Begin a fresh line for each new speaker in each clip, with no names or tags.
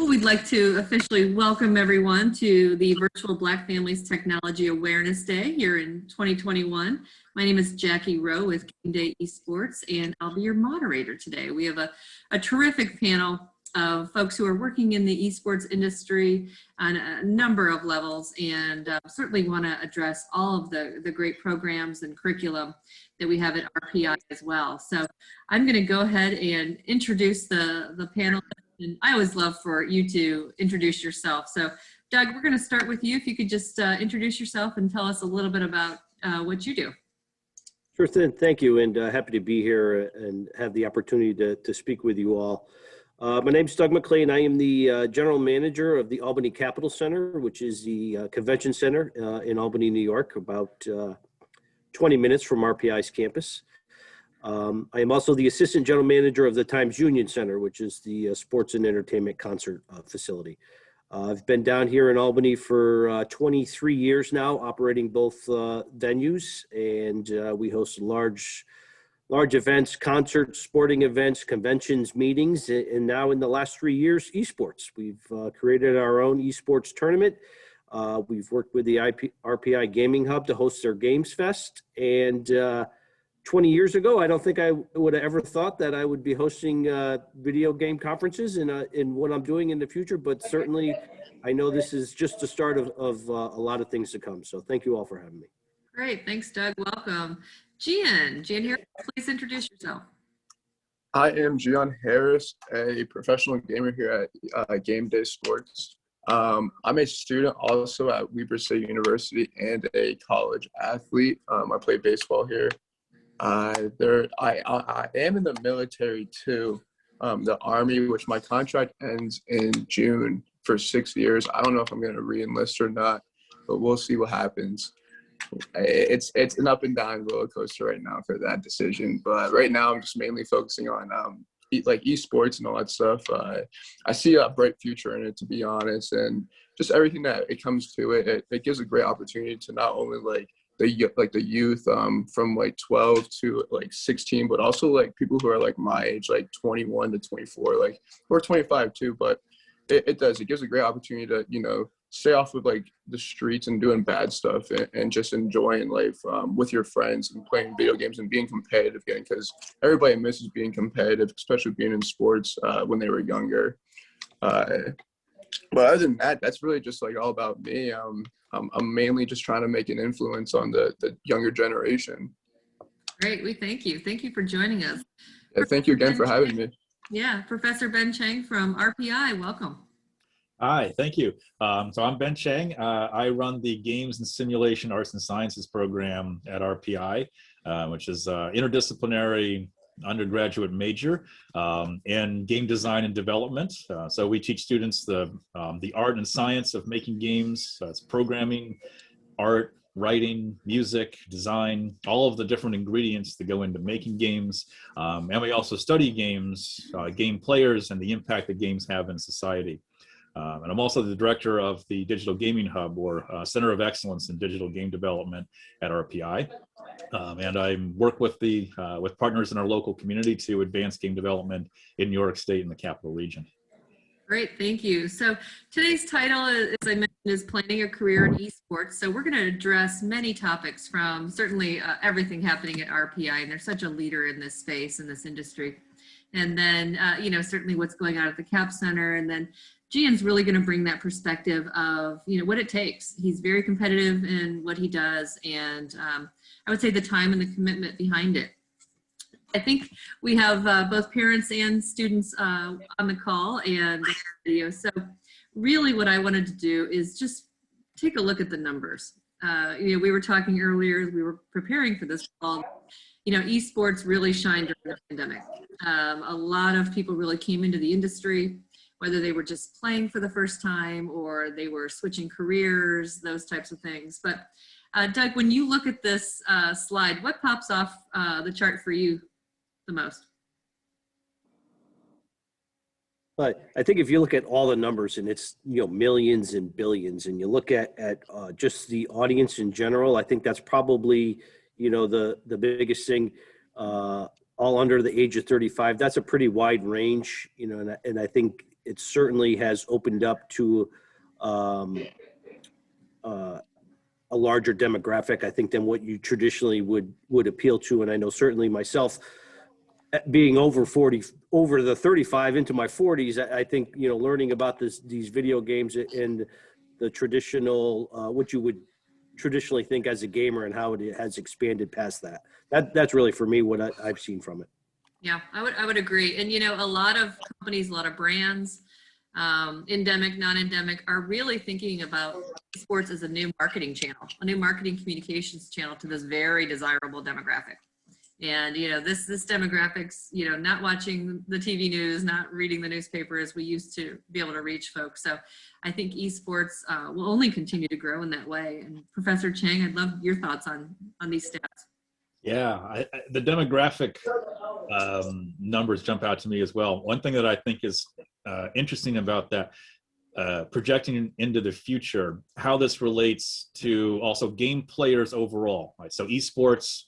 Well, we'd like to officially welcome everyone to the Virtual Black Families Technology Awareness Day here in 2021. My name is Jackie Rowe with Game Day Esports, and I'll be your moderator today. We have a terrific panel of folks who are working in the esports industry on a number of levels, and certainly want to address all of the great programs and curriculum that we have at RPI as well. So I'm going to go ahead and introduce the panel. And I always love for you to introduce yourself. So Doug, we're going to start with you. If you could just introduce yourself and tell us a little bit about what you do.
Sure thing. Thank you. And happy to be here and have the opportunity to speak with you all. My name is Doug McLean. I am the general manager of the Albany Capitol Center, which is the convention center in Albany, New York, about 20 minutes from RPI's campus. I am also the assistant general manager of the Times Union Center, which is the sports and entertainment concert facility. I've been down here in Albany for 23 years now, operating both venues, and we host large events, concerts, sporting events, conventions, meetings, and now in the last 3 years, esports. We've created our own esports tournament. We've worked with the RPI Gaming Hub to host their Games Fest, and 20 years ago, I don't think I would have ever thought that I would be hosting video game conferences in what I'm doing in the future, but certainly I know this is just the start of a lot of things to come. So thank you all for having me.
Great, thanks Doug, welcome. Gian Harris, please introduce yourself.
I am Gian Harris, a professional gamer here at Game Day Sports. I'm a student also at Weber State University and a college athlete. I play baseball here. I am in the military too, the Army, which my contract ends in June for 6 years. I don't know if I'm going to re-enlist or not, but we'll see what happens. It's an up and down roller coaster right now for that decision. But right now I'm just mainly focusing on like esports and all that stuff. I see a bright future in it, to be honest, and just everything that it comes to it gives a great opportunity to not only the youth from like 12 to like 16, but also like people who are like my age, like 21 to 24, like or 25 too. But it gives a great opportunity to, you know, stay off of like the streets and doing bad stuff and just enjoying life with your friends and playing video games and being competitive again, because everybody misses being competitive, especially being in sports when they were younger. But other than that, that's really just like all about me. I'm mainly just trying to make an influence on the younger generation.
Great, we thank you. Thank you for joining us.
Yeah, thank you again for having me.
Yeah, Professor Ben Chang from RPI, welcome.
Hi, thank you. So I'm Ben Chang. I run the Games and Simulation Arts and Sciences program at RPI, which is interdisciplinary undergraduate major in game design and development. So we teach students the art and science of making games. It's programming, art, writing, music, design, all of the different ingredients that go into making games. And we also study games, game players, and the impact that games have in society. And I'm also the director of the Digital Gaming Hub, or Center of Excellence in Digital Game Development at RPI. And I work with with partners in our local community to advance game development in New York State and the Capital Region.
Great, thank you. So today's title, as I mentioned, is Planning a Career in Esports. So we're going to address many topics from certainly everything happening at RPI, and they're such a leader in this space, in this industry. And then, you know, certainly what's going on at the Cap Center, and then Gian's really going to bring that perspective of, you know, what it takes. He's very competitive in what he does, and I would say the time and the commitment behind it. I think we have both parents and students on the call and the video. So really what I wanted to do is just take a look at the numbers. You know, we were talking earlier as we were preparing for this call, you know, esports really shined during the pandemic. A lot of people really came into the industry, whether they were just playing for the first time or they were switching careers, those types of things. But Doug, when you look at this slide, what pops off the chart for you the most?
But I think if you look at all the numbers, and it's, you know, millions and billions, and you look at just the audience in general, I think that's probably, you know, the biggest thing. All under the age of 35. That's a pretty wide range, you know, and I think it certainly has opened up to a larger demographic, I think, than what you traditionally would appeal to. And I know certainly myself, being over 40, over the 35 into my 40s, I think, you know, learning about these video games and the traditional, what you would traditionally think as a gamer and how it has expanded past that. That's really for me what I've seen from it.
Yeah, I would agree. And, you know, a lot of companies, a lot of brands, endemic, non-endemic, are really thinking about esports as a new marketing channel, a new marketing communications channel to this very desirable demographic. And, you know, this demographics, you know, not watching the TV news, not reading the newspaper as we used to be able to reach folks. So I think esports will only continue to grow in that way. And Professor Chang, I'd love your thoughts on these stats.
Yeah, the demographic numbers jump out to me as well. One thing that I think is interesting about that, projecting into the future, how this relates to also game players overall. Right? So esports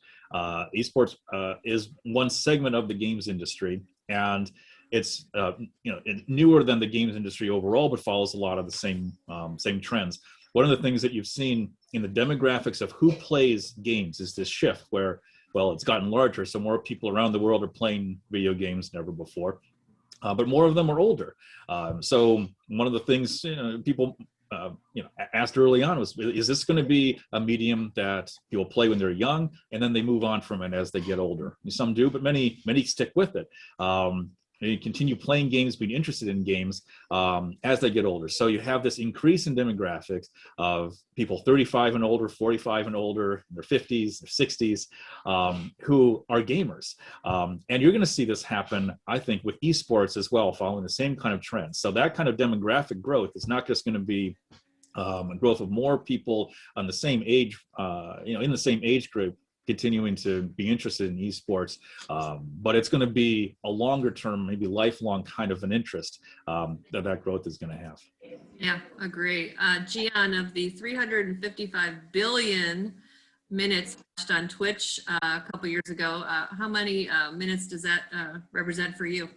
is one segment of the games industry, and it's you know, newer than the games industry overall, but follows a lot of the same trends. One of the things that you've seen in the demographics of who plays games is this shift where, well, it's gotten larger, so more people around the world are playing video games than ever before, but more of them are older. So one of the things, you know, people you know, asked early on was, is this going to be a medium that people play when they're young and then they move on from it as they get older? Some do, but many stick with it. They continue playing games, being interested in games as they get older. So you have this increase in demographics of people 35 and older, 45 and older, in their 50s, their 60s, who are gamers. And you're going to see this happen, I think, with esports as well, following the same kind of trends. So that kind of demographic growth is not just going to be a growth of more people on the same age, you know, in the same age group, continuing to be interested in esports, but it's going to be a longer term, maybe lifelong kind of an interest that growth is going to have.
Yeah, agree. Gian, of the 355 billion minutes watched on Twitch a couple years ago, how many minutes does that represent for you?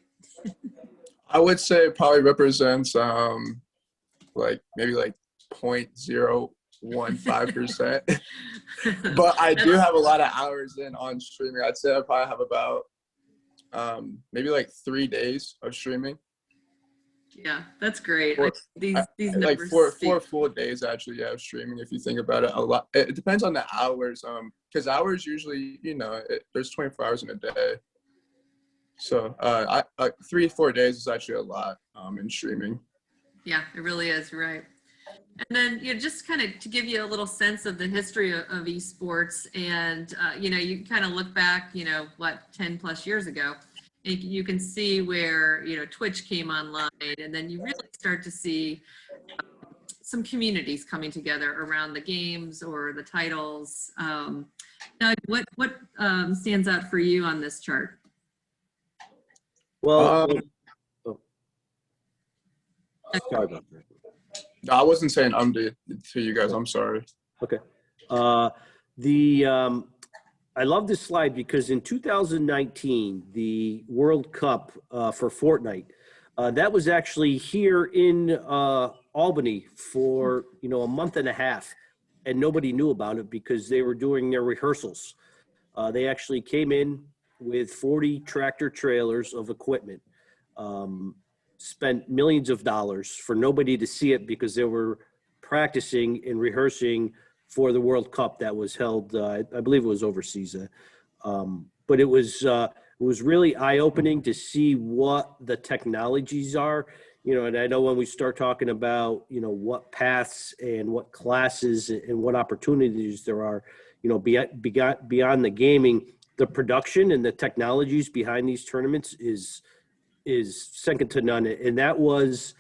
I would say it probably represents like maybe like 0.015%. But I do have a lot of hours in on streaming. I'd say I probably have about maybe like 3 days of streaming.
Yeah, that's great. These
like
numbers
four full days actually, yeah, of streaming. If you think about it, a lot. It depends on the hours, because hours usually, you know, there's 24 hours in a day. So 3-4 days is actually a lot in streaming.
Yeah, it really is, right. And then, you know, just kind of to give you a little sense of the history of esports, and you know, you kind of look back, you know, what, 10 plus years ago, and you can see where, you know, Twitch came online, and then you really start to see some communities coming together around the games or the titles. Doug, what stands out for you on this chart?
Well, sorry about that.
I wasn't saying to you guys. I'm sorry.
Okay. I love this slide because in 2019, the World Cup for Fortnite, that was actually here in Albany for, you know, a month and a half, and nobody knew about it because they were doing their rehearsals. They actually came in with 40 tractor trailers of equipment, spent millions of dollars for nobody to see it because they were practicing and rehearsing for the World Cup that was held, I believe it was overseas. But it was really eye-opening to see what the technologies are, you know, and I know when we start talking about, you know, what paths and what classes and what opportunities there are, you know, beyond the gaming, the production and the technologies behind these tournaments is second to none. And that was,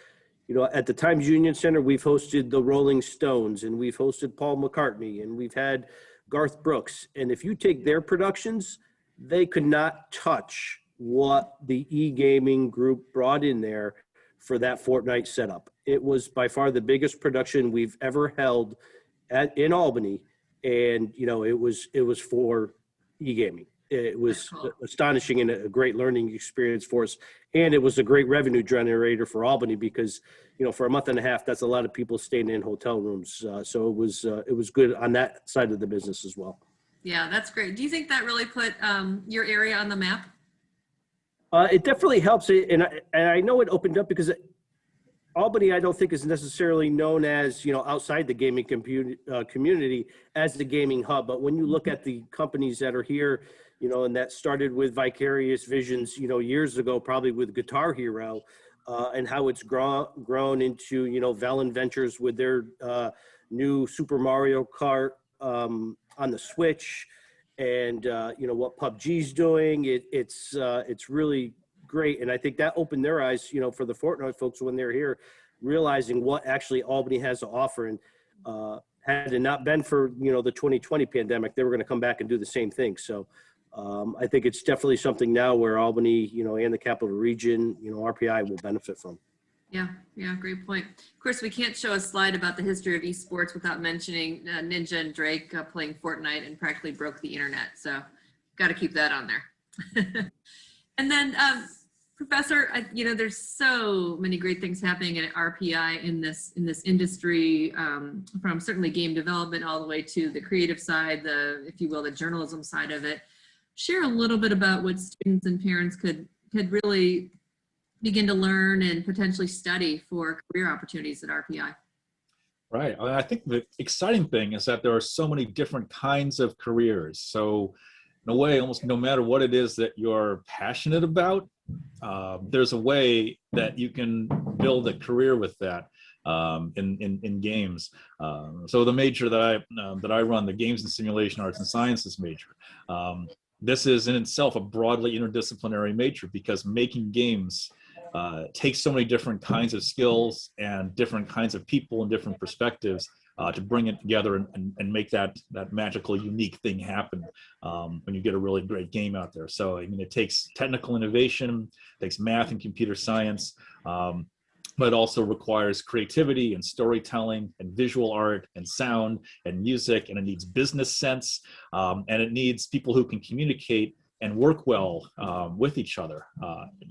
you know, at the Times Union Center, we've hosted the Rolling Stones and we've hosted Paul McCartney and we've had Garth Brooks. And if you take their productions, they could not touch what the e-gaming group brought in there for that Fortnite setup. It was by far the biggest production we've ever held in Albany. And, you know, it was for e-gaming. it was
Cool.
astonishing and a great learning experience for us. And it was a great revenue generator for Albany because, for a month and a half, that's a lot of people staying in hotel rooms. So it was good on that side of the business as well.
Yeah, that's great. Do you think that really put your area on the map?
It definitely helps. And I know it opened up because Albany, I don't think is necessarily known as, outside the gaming community as the gaming hub. But when you look at the companies that are here, and that started with Vicarious Visions, years ago, probably with Guitar Hero, and how it's grown into, Valen Ventures with their new Super Mario Kart on the Switch, and what PUBG's doing. It's really great, and I think that opened their eyes, for the Fortnite folks when they're here, realizing what actually Albany has to offer. And had it not been for the 2020 pandemic, they were going to come back and do the same thing. So I think it's definitely something now where Albany, and the capital region, RPI will benefit from.
Yeah, great point. Of course, we can't show a slide about the history of esports without mentioning Ninja and Drake playing Fortnite and practically broke the internet. So got to keep that on there. And then, Professor, there's so many great things happening at RPI in this industry, from certainly game development all the way to the creative side, if you will, the journalism side of it. Share a little bit about what students and parents could really begin to learn and potentially study for career opportunities at RPI.
Right. I think the exciting thing is that there are so many different kinds of careers. So in a way, almost no matter what it is that you're passionate about, there's a way that you can build a career with that in games. So the major that I run, the Games and Simulation Arts and Sciences major, this is in itself a broadly interdisciplinary major because making games takes so many different kinds of skills and different kinds of people and different perspectives to bring it together and make that magical, unique thing happen when you get a really great game out there. So, it takes technical innovation, it takes math and computer science, but it also requires creativity and storytelling and visual art and sound and music, and it needs business sense, and it needs people who can communicate and work well with each other.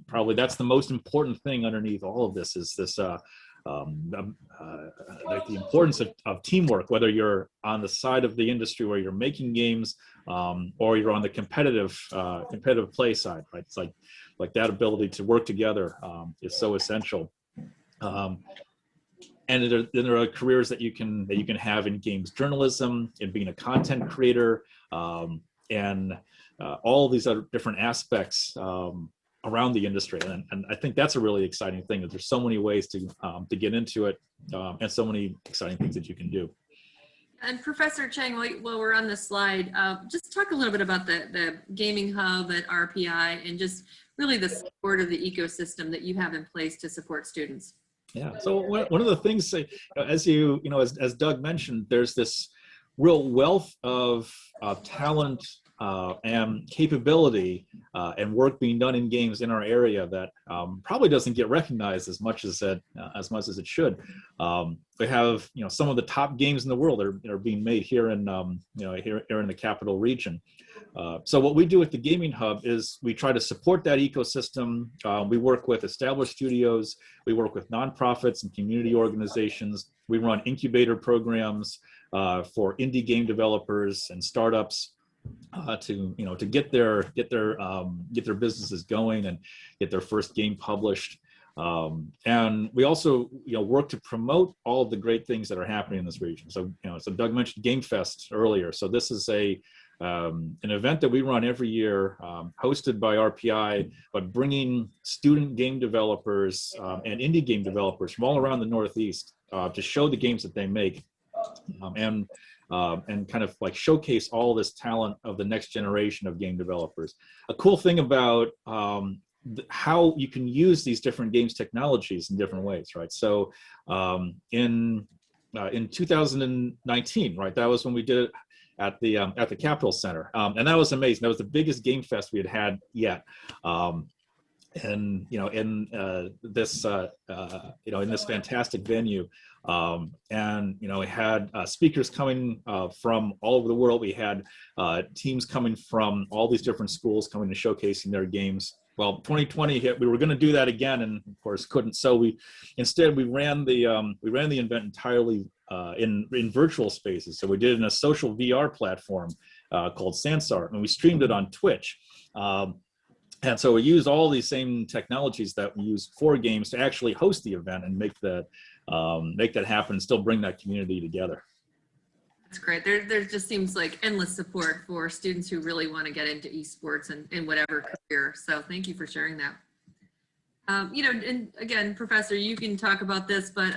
Probably that's the most important thing underneath all of this is this like the importance of teamwork, whether you're on the side of the industry where you're making games or you're on the competitive play side, right? It's like that ability to work together is so essential. And then there are careers that you can have in games journalism, in being a content creator, and all these other different aspects around the industry. And I think that's a really exciting thing, that there's so many ways to get into it, and so many exciting things that you can do.
And Professor Chang, while we're on this slide, just talk a little bit about the gaming hub at RPI and just really the support of the ecosystem that you have in place to support students.
Yeah. So one of the things, as Doug mentioned, there's this real wealth of talent and capability and work being done in games in our area that probably doesn't get recognized as much as it should. We have some of the top games in the world are being made here in here in the capital region. So what we do at the Gaming Hub is we try to support that ecosystem. We work with established studios. We work with nonprofits and community organizations. We run incubator programs for indie game developers and startups to get their businesses going and get their first game published. And we also work to promote all of the great things that are happening in this region. So so Doug mentioned Game Fest earlier. So this is an event that we run every year, hosted by RPI, but bringing student game developers and indie game developers from all around the Northeast to show the games that they make, and kind of like showcase all this talent of the next generation of game developers. A cool thing about how you can use these different games technologies in different ways, right? So in 2019, right, that was when we did it at the Capitol Center, and that was amazing. That was the biggest game fest we had yet. and in this in this fantastic venue, and we had speakers coming from all over the world. We had teams coming from all these different schools coming and showcasing their games. Well, 2020 hit. We were going to do that again, and of course couldn't. So we ran the event entirely in virtual spaces. So we did it in a social VR platform called Sansart, and we streamed it on Twitch. And so we used all these same technologies that we use for games to actually host the event and make that happen and still bring that community together.
That's great. There just seems like endless support for students who really want to get into esports and in whatever career. So thank you for sharing that. And again, Professor, you can talk about this, but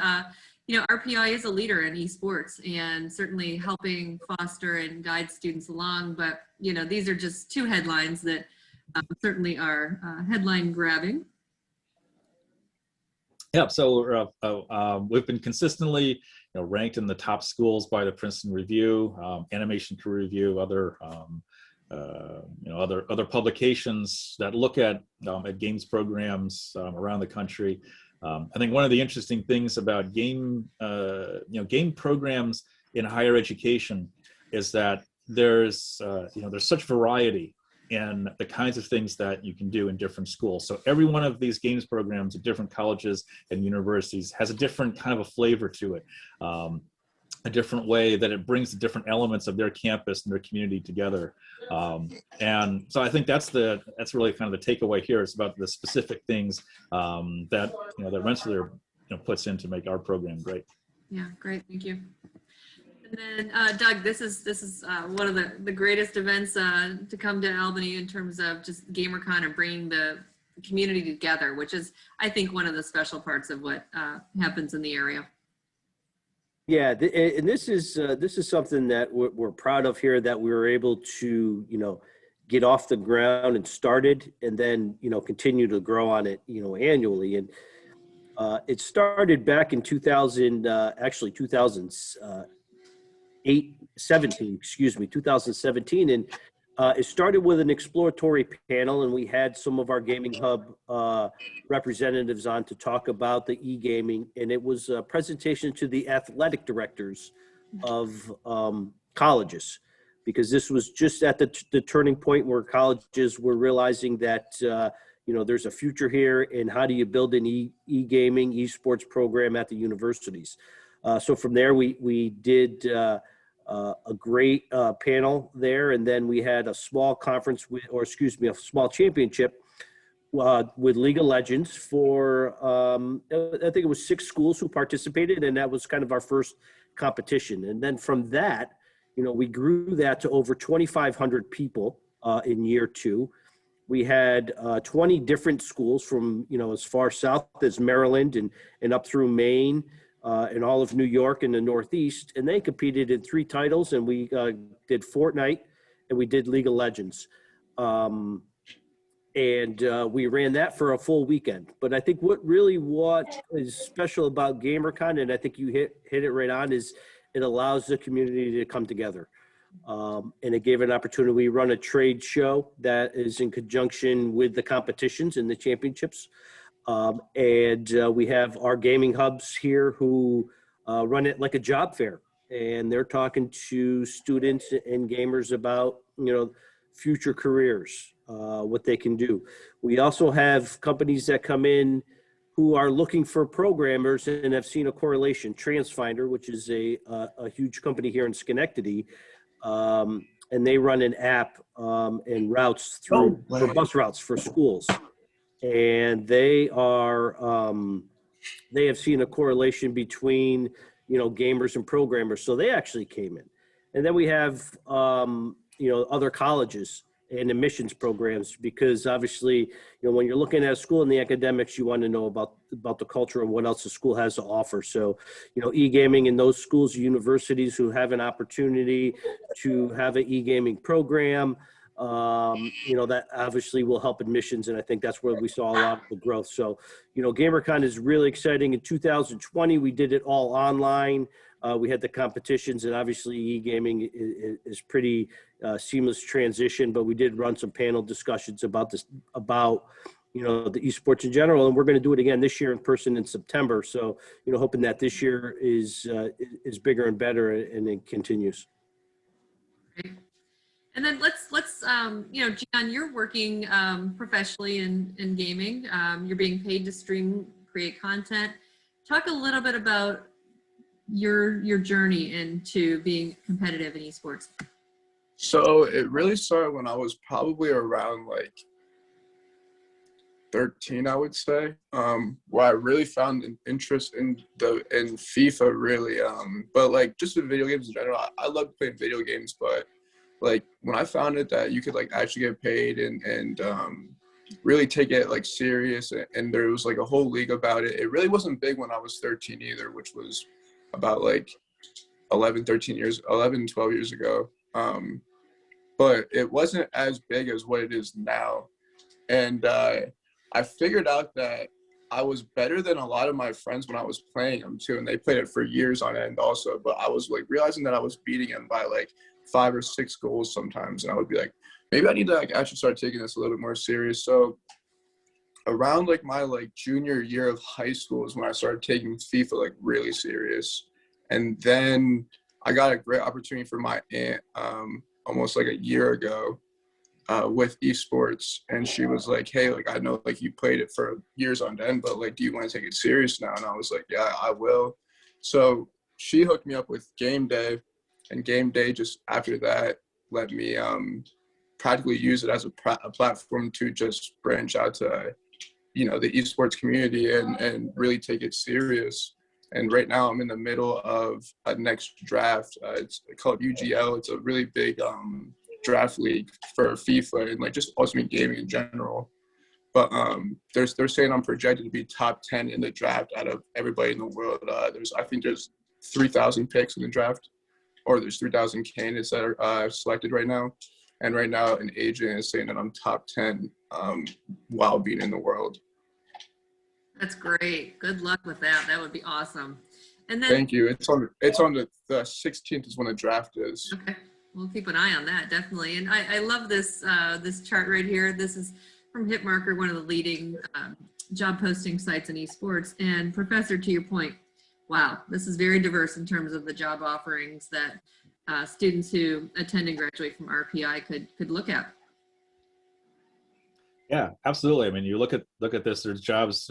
RPI is a leader in esports and certainly helping foster and guide students along. But these are just two headlines that certainly are headline grabbing.
Yeah, so we've been consistently ranked in the top schools by the Princeton Review, Animation Career Review, other publications that look at games programs around the country. I think one of the interesting things about game programs in higher education is that there's such variety in the kinds of things that you can do in different schools. So every one of these games programs at different colleges and universities has a different kind of a flavor to it, a different way that it brings the different elements of their campus and their community together. And so I think that's really kind of the takeaway here. It's about the specific things that that Rensselaer puts in to make our program great.
Yeah, great, thank you. And then Doug, this is one of the greatest events to come to Albany in terms of just GamerCon and bringing the community together, which is, I think, one of the special parts of what happens in the area.
Yeah, and this is something that we're proud of here, that we were able to get off the ground and started, and then continue to grow on it annually. And it started back in 2017, and it started with an exploratory panel, and we had some of our gaming hub representatives on to talk about the e-gaming, and it was a presentation to the athletic directors of colleges, because this was just at the turning point where colleges were realizing that there's a future here, and how do you build an e-gaming, esports program at the universities. So from there, we did a great panel there, and then we had a small conference a small championship with League of Legends for I think it was 6 schools who participated, and that was kind of our first competition. And then from that, we grew that to over 2,500 people in year 2. We had 20 different schools from as far south as Maryland and up through Maine. In all of New York and the Northeast, and they competed in 3 titles, and we did Fortnite and we did League of Legends. And we ran that for a full weekend. But I think what is special about GamerCon, and I think you hit it right on, is it allows the community to come together. And it gave an opportunity. We run a trade show that is in conjunction with the competitions and the championships. And we have our gaming hubs here who run it like a job fair, and they're talking to students and gamers about future careers, what they can do. We also have companies that come in who are looking for programmers and have seen a correlation. TransFinder, which is a huge company here in Schenectady, and they run an app and routes for bus routes for schools. And they have seen a correlation between gamers and programmers, so they actually came in. And then we have other colleges and admissions programs, because obviously when you're looking at a school in the academics, you want to know about the culture and what else the school has to offer. So e-gaming in those schools, universities who have an opportunity to have an e-gaming program, that obviously will help admissions, and I think that's where we saw a lot of the growth. So, GamerCon is really exciting. In 2020, we did it all online. We had the competitions, and obviously e-gaming is pretty seamless transition, but we did run some panel discussions about the esports in general. And we're going to do it again this year in person in September. So, hoping that this year is bigger and better, and it continues.
Great. And then let's Gian, you're working professionally in gaming. You're being paid to stream, create content. Talk a little bit about your journey into being competitive in esports.
So it really started when I was probably around like 13, I would say, where I really found an interest in FIFA really, but like just with video games in general. I love playing video games, but like when I found it that you could like actually get paid and really take it like serious, and there was like a whole league about it. It really wasn't big when I was 13 either, which was about like 12 years ago. But it wasn't as big as what it is now. And I figured out that I was better than a lot of my friends when I was playing them too, and they played it for years on end also. But I was like realizing that I was beating them by like 5 or 6 goals sometimes, and I would be like, maybe I need to like actually start taking this a little bit more serious. So around like my like junior year of high school is when I started taking FIFA like really serious. And then I got a great opportunity for my aunt almost like a year ago with esports, and she was like, hey, like I know like you played it for years on end, but like do you want to take it serious now? And I was like, yeah, I will. So she hooked me up with Game Day, and Game Day just after that let me practically use it as a platform to just branch out to the esports community and really take it serious. And right now I'm in the middle of a next draft. It's called UGL. It's a really big draft league for FIFA and like just ultimate gaming in general. But they're saying I'm projected to be top 10 in the draft out of everybody in the world. I think there's 3,000 picks in the draft, or there's 3,000 candidates that are selected right now. And right now an agent is saying that I'm top 10 while being in the world.
That's great. Good luck with that. That would be awesome. And then,
thank you. It's on the 16th is when the draft is.
okay, we'll keep an eye on that, definitely. And I love this this chart right here. This is from Hitmarker, one of the leading job posting sites in esports. And Professor, to your point, wow, this is very diverse in terms of the job offerings that students who attend and graduate from RPI could look at.
Yeah, absolutely. I mean, you look at this. There's jobs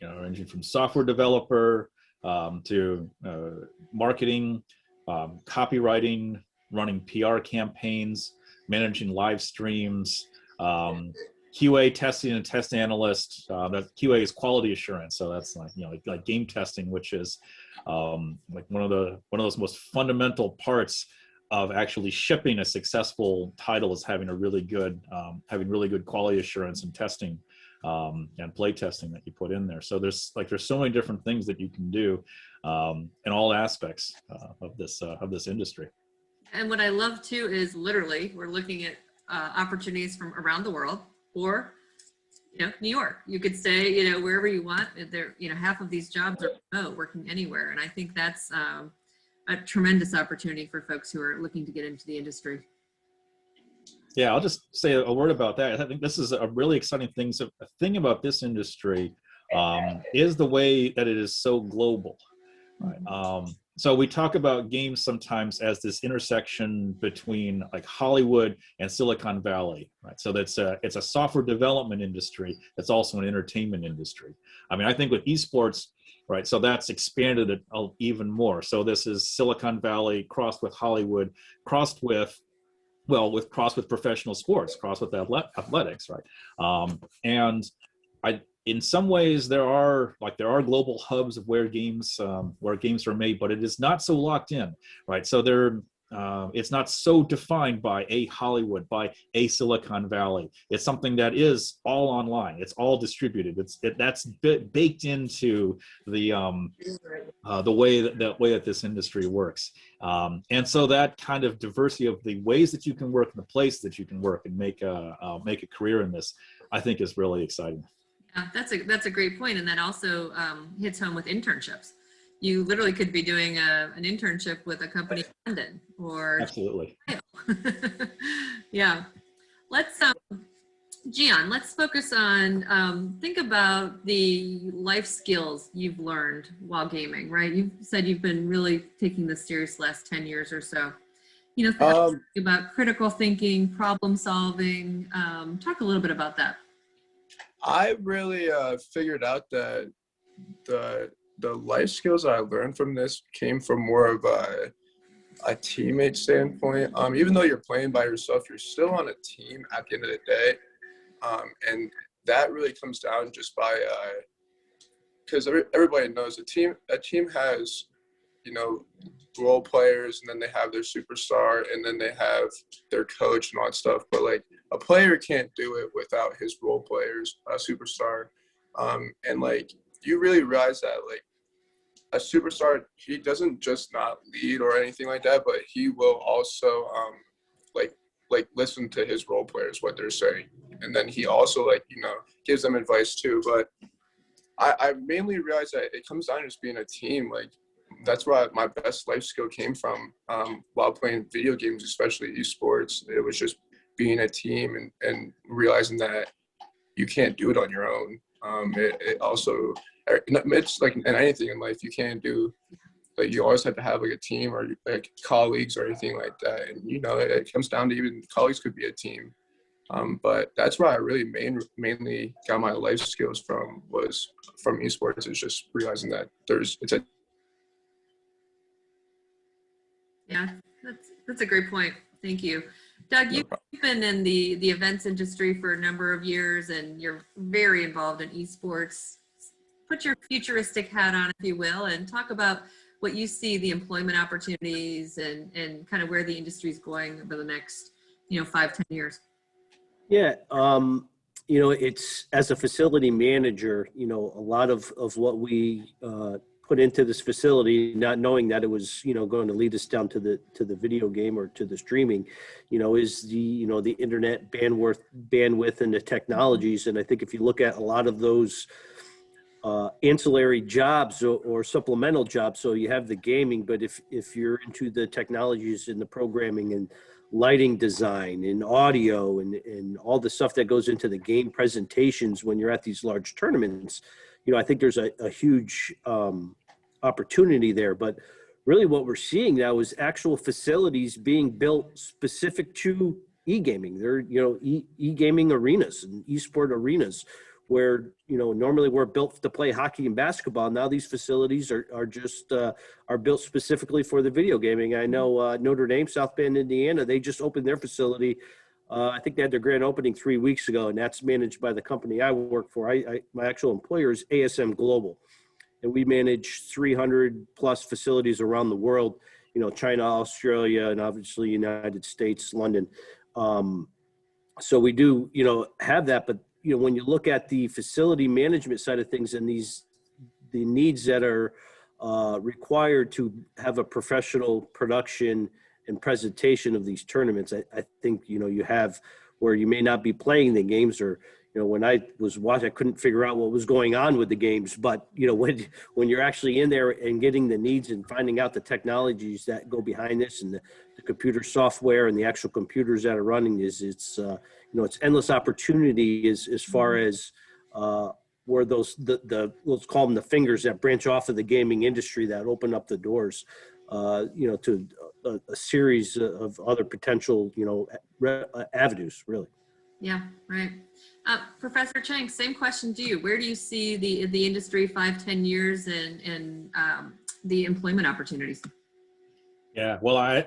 ranging from software developer to marketing, copywriting, running PR campaigns, managing live streams, QA testing and test analyst. That QA is quality assurance, so that's like game testing, which is like one of those most fundamental parts of actually shipping a successful title, is having really good quality assurance and testing and play testing that you put in there. So there's so many different things that you can do in all aspects of this industry.
And what I love too is literally we're looking at opportunities from around the world, or New York. You could stay wherever you want. There half of these jobs are remote, working anywhere, and I think that's a tremendous opportunity for folks who are looking to get into the industry.
Yeah, I'll just say a word about that. I think this is a really exciting thing. So the thing about this industry is the way that it is so global. Right? So we talk about games sometimes as this intersection between like Hollywood and Silicon Valley, right? So it's a software development industry that's also an entertainment industry. I mean, I think with esports, right, so that's expanded it even more. So this is Silicon Valley crossed with Hollywood, crossed with professional sports, crossed with athletics, right? And in some ways there are global hubs of where games are made, but it is not so locked in, right? So it's not so defined by a Hollywood, by a Silicon Valley. It's something that is all online. It's all distributed. That's baked into the way that this industry works. And so that kind of diversity of the ways that you can work and the place that you can work and make a career in this, I think, is really exciting.
Yeah, that's a great point, and that also hits home with internships. You literally could be doing an internship with a company in London or
absolutely.
yeah. Let's Gian, let's focus on, think about the life skills you've learned while gaming, right? You've said you've been really taking this serious last 10 years or so. You know, about critical thinking, problem solving. Talk a little bit about that.
I really figured out that the life skills I learned from this came from more of a teammate standpoint. Even though you're playing by yourself, you're still on a team at the end of the day. And that really comes down just by, because everybody knows a team has, role players, and then they have their superstar, and then they have their coach and all that stuff. But like a player can't do it without his role players, a superstar. And like you really realize that like a superstar, he doesn't just not lead or anything like that, but he will also like listen to his role players, what they're saying. And then he also gives them advice too. But I mainly realized that it comes down to just being a team. Like that's where my best life skill came from while playing video games, especially esports. It was just being a team and realizing that you can't do it on your own. It also, it's like in anything in life, you can't do, like you always have to have like a team or like colleagues or anything like that. And it comes down to even colleagues could be a team. But that's where I really mainly got my life skills from, was from esports, is just realizing that
Yeah, that's a great point. Thank you. Doug, you've been in the events industry for a number of years, and you're very involved in esports. Put your futuristic hat on, if you will, and talk about what you see the employment opportunities and kind of where the industry is going over the next, 5-10 years.
Yeah, it's, as a facility manager, a lot of what we put into this facility, not knowing that it was, going to lead us down to the video game or to the streaming, is the internet bandwidth and the technologies. And I think if you look at a lot of those ancillary jobs or supplemental jobs, so you have the gaming, but if you're into the technologies and the programming and lighting design and audio and all the stuff that goes into the game presentations when you're at these large tournaments, I think there's a huge opportunity there. But really what we're seeing now is actual facilities being built specific to e-gaming. They're, e-gaming arenas and esport arenas where, normally we're built to play hockey and basketball. Now these facilities are just are built specifically for the video gaming. I know Notre Dame, South Bend, Indiana, they just opened their facility. I think they had their grand opening 3 weeks ago, and that's managed by the company I work for. My actual employer is ASM Global, and we manage 300 plus facilities around the world, China, Australia, and obviously United States, London. So we do, have that, but when you look at the facility management side of things and the needs that are required to have a professional production and presentation of these tournaments, I think, you have where you may not be playing the games, or, when I was watching, I couldn't figure out what was going on with the games, but, when you're actually in there and getting the needs and finding out the technologies that go behind this and the computer software and the actual computers that are running, it's endless opportunity as far as where those, let's call them the fingers that branch off of the gaming industry that open up the doors, to a series of other potential, avenues, really.
Yeah, right. Professor Chang, same question to you. Where do you see the industry 5-10 years and the employment opportunities?
Yeah, well, I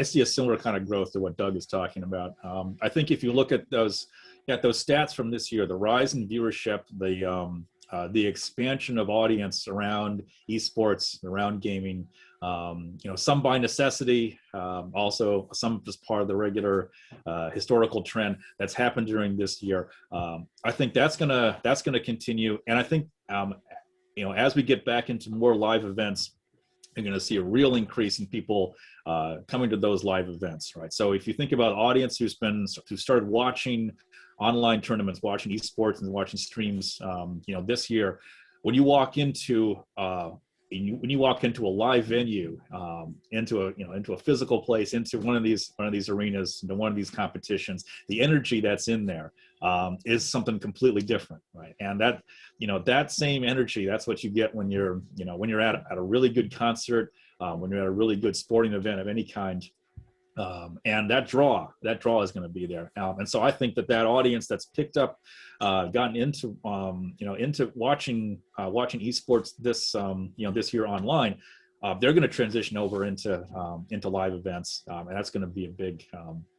see a similar kind of growth to what Doug is talking about. I think if you look at those stats from this year, the rise in viewership, the expansion of audience around esports, around gaming, some by necessity, also some just part of the regular historical trend that's happened during this year. I think that's gonna continue, and I think as we get back into more live events, you're going to see a real increase in people coming to those live events, right? So if you think about audience who started watching online tournaments, watching esports and watching streams, this year, when you walk into when you walk into a live venue, into a physical place, into one of these arenas, into one of these competitions, the energy that's in there is something completely different, right? And that same energy, that's what you get when you're at a really good concert, when you're at a really good sporting event of any kind. And that draw is going to be there. And so I think that audience that's picked up, gotten into watching esports this year online, they're going to transition over into live events, and that's going to be a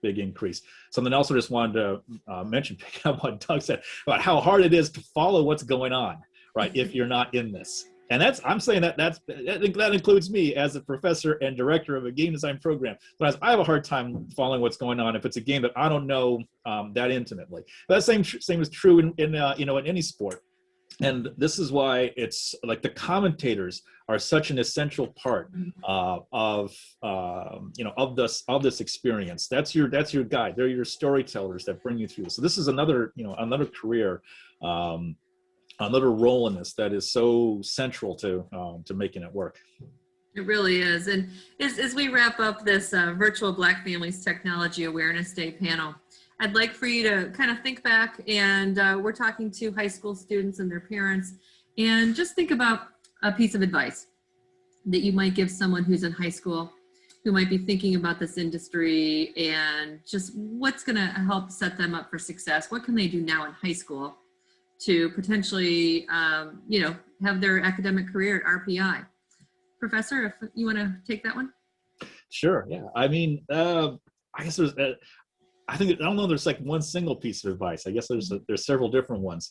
big increase. Something else I just wanted to mention, picking up what Doug said about how hard it is to follow what's going on, right? If you're not in this. And I'm saying that includes me as a professor and director of a game design program. But I have a hard time following what's going on if it's a game that I don't know that intimately. But that same is true in any sport. And this is why it's like the commentators are such an essential part of this experience. That's your guide. They're your storytellers that bring you through. So this is another career. Another role in this that is so central to making it work.
It really is. And as we wrap up this virtual Black Families Technology Awareness Day panel, I'd like for you to kind of think back, and we're talking to high school students and their parents, and just think about a piece of advice that you might give someone who's in high school, who might be thinking about this industry, and just what's going to help set them up for success. What can they do now in high school to potentially, have their academic career at RPI? Professor, if you want to take that one. Sure.
Yeah. I mean, I guess there's, I don't know, there's like one single piece of advice. I guess there's several different ones.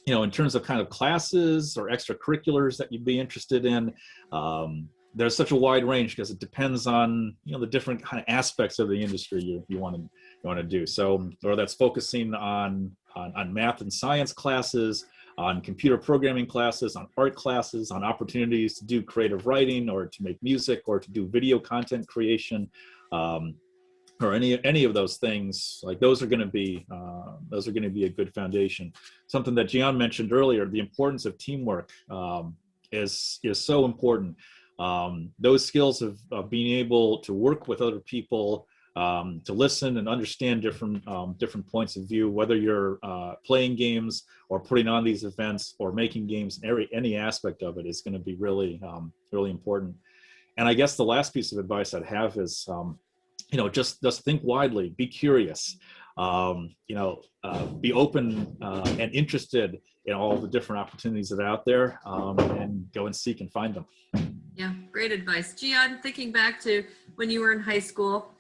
In terms of kind of classes or extracurriculars that you'd be interested in, there's such a wide range because it depends on, the different kind of aspects of the industry you want to do. So, or that's focusing on math and science classes, on computer programming classes, on art classes, on opportunities to do creative writing or to make music or to do video content creation, or any of those things. Like those are going to be a good foundation. Something that Gian mentioned earlier, the importance of teamwork is so important. Those skills of being able to work with other people, to listen and understand different points of view, whether you're playing games or putting on these events or making games, any aspect of it is going to be really important. And I guess the last piece of advice I'd have is, just think widely, be curious, be open and interested in all the different opportunities that are out there, and go and seek and find them. Yeah, great advice. Gian, thinking back to when you were in high school,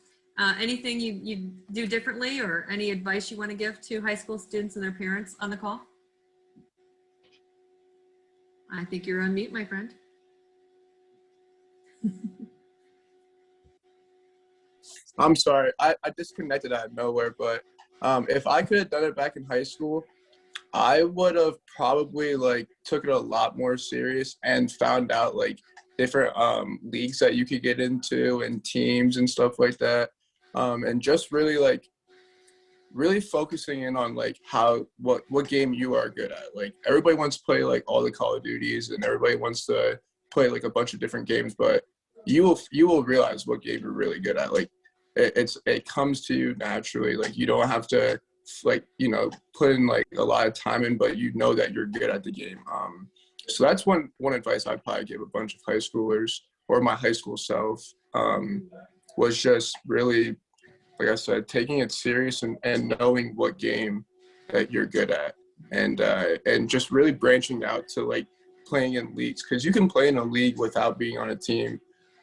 anything you do differently or any advice you want to give to high school students and their parents on the call? I think you're on mute, my friend.
I'm sorry, I disconnected out of nowhere, but if I could have done it back in high school, I would have probably took it a lot more serious and found out different leagues that you could get into and teams and stuff like that. And just really really focusing in on what game you are good at. Everybody wants to play all the Call of Duties, and everybody wants to play a bunch of different games, but you will realize what game you're really good at. It comes to you naturally. You don't have to put in a lot of time in, but you know that you're good at the game. So that's one advice I'd probably give a bunch of high schoolers or my high school self, was just really, like I said, taking it serious and knowing what game that you're good at, and just really branching out to playing in leagues, because you can play in a league without being on a team.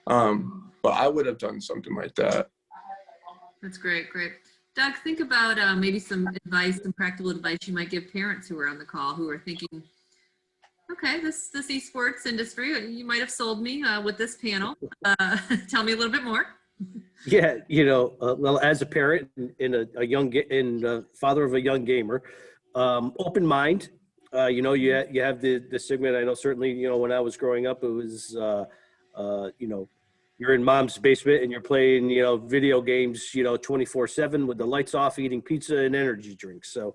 But I would have done something like that.
That's great. Doug, think about maybe some advice, some practical advice you might give parents who are on the call, who are thinking, okay, this esports industry, you might have sold me with this panel. Tell me a little bit more.
Yeah, well, as a parent and father of a young gamer, open mind. You have the segment. I know certainly, when I was growing up, it was, you're in mom's basement and you're playing, video games, 24/7 with the lights off, eating pizza and energy drinks. So,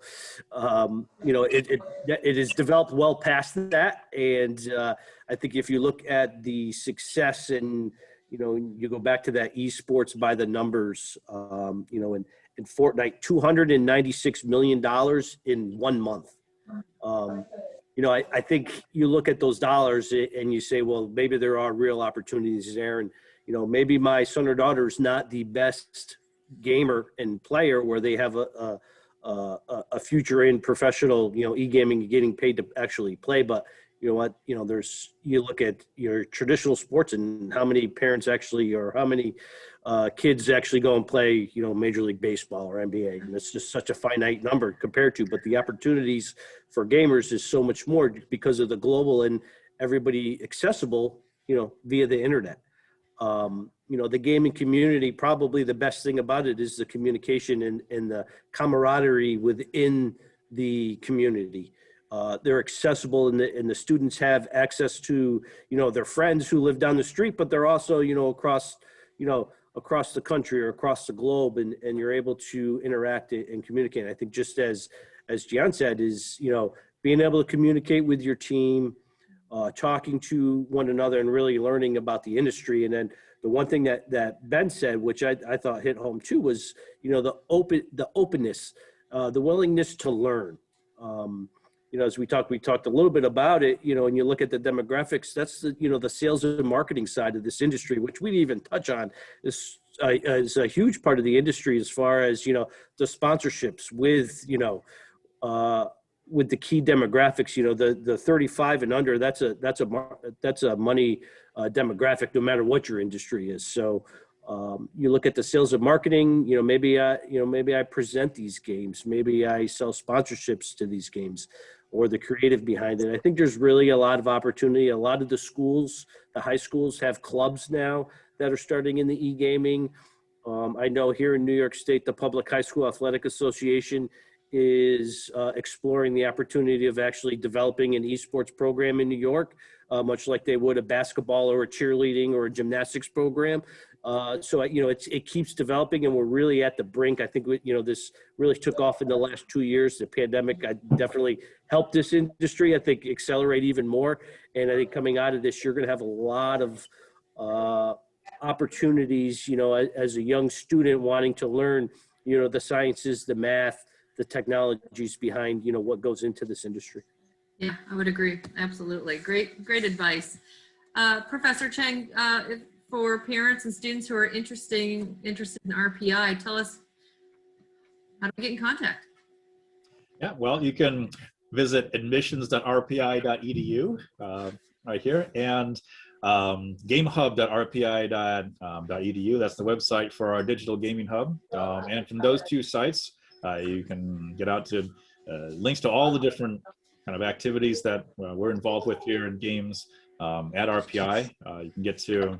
it has developed well past that. And I think if you look at the success and, you go back to that esports by the numbers, in Fortnite, $296 million in 1 month. I think you look at those dollars and you say, well, maybe there are real opportunities there. And, maybe my son or daughter is not the best gamer and player where they have a future in professional, e-gaming, getting paid to actually play. But you know what, you look at your traditional sports and how many parents actually, or how many kids actually go and play, Major League Baseball or NBA. And it's just such a finite number compared to, but the opportunities for gamers is so much more because of the global and everybody accessible, via the internet. The gaming community, probably the best thing about it is the communication and the camaraderie within the community. They're accessible and the students have access to, their friends who live down the street, but they're also, across the country or across the globe, and you're able to interact and communicate. I think just as Gian said, is, being able to communicate with your team, talking to one another and really learning about the industry. And then the one thing that Ben said, which I thought hit home too, was, the openness, the willingness to learn. As we talked a little bit about it, and you look at the demographics, that's the sales and marketing side of this industry, which we didn't even touch on, is a huge part of the industry as far as, the sponsorships with the key demographics, the 35 and under, that's a money demographic, no matter what your industry is. So you look at the sales and marketing, maybe I present these games, maybe I sell sponsorships to these games, or the creative behind it. I think there's really a lot of opportunity. A lot of the schools, the high schools, have clubs now that are starting in the e-gaming. I know here in New York State, the Public High School Athletic Association is exploring the opportunity of actually developing an esports program in New York, much like they would a basketball or a cheerleading or a gymnastics program. So it keeps developing, and we're really at the brink. I think this really took off in the last 2 years. The pandemic definitely helped this industry, I think, accelerate even more. And I think coming out of this, you're going to have a lot of opportunities, as a young student wanting to learn, the sciences, the math, the technologies behind, what goes into this industry.
Yeah, I would agree. Absolutely. Great advice. Professor Cheng, for parents and students who are interested in RPI, tell us how to get in contact.
Yeah, well, you can visit admissions.rpi.edu right here, and gamehub.rpi.edu. That's the website for our digital gaming hub. And from those two sites, you can get out to links to all the different kind of activities that we're involved with here in games at RPI. You can get to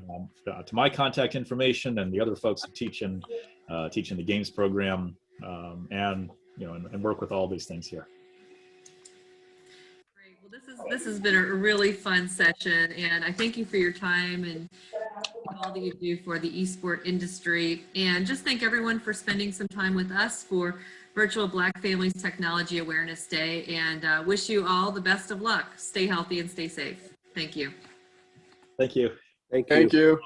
my contact information and the other folks who teach in the games program, and work with all these things here.
Great. Well, this has been a really fun session, and I thank you for your time and all that you do for the esport industry. And just thank everyone for spending some time with us for Virtual Black Families Technology Awareness Day, and wish you all the best of luck. Stay healthy and stay safe. Thank you.
Thank you.
Thank you.
Thank you.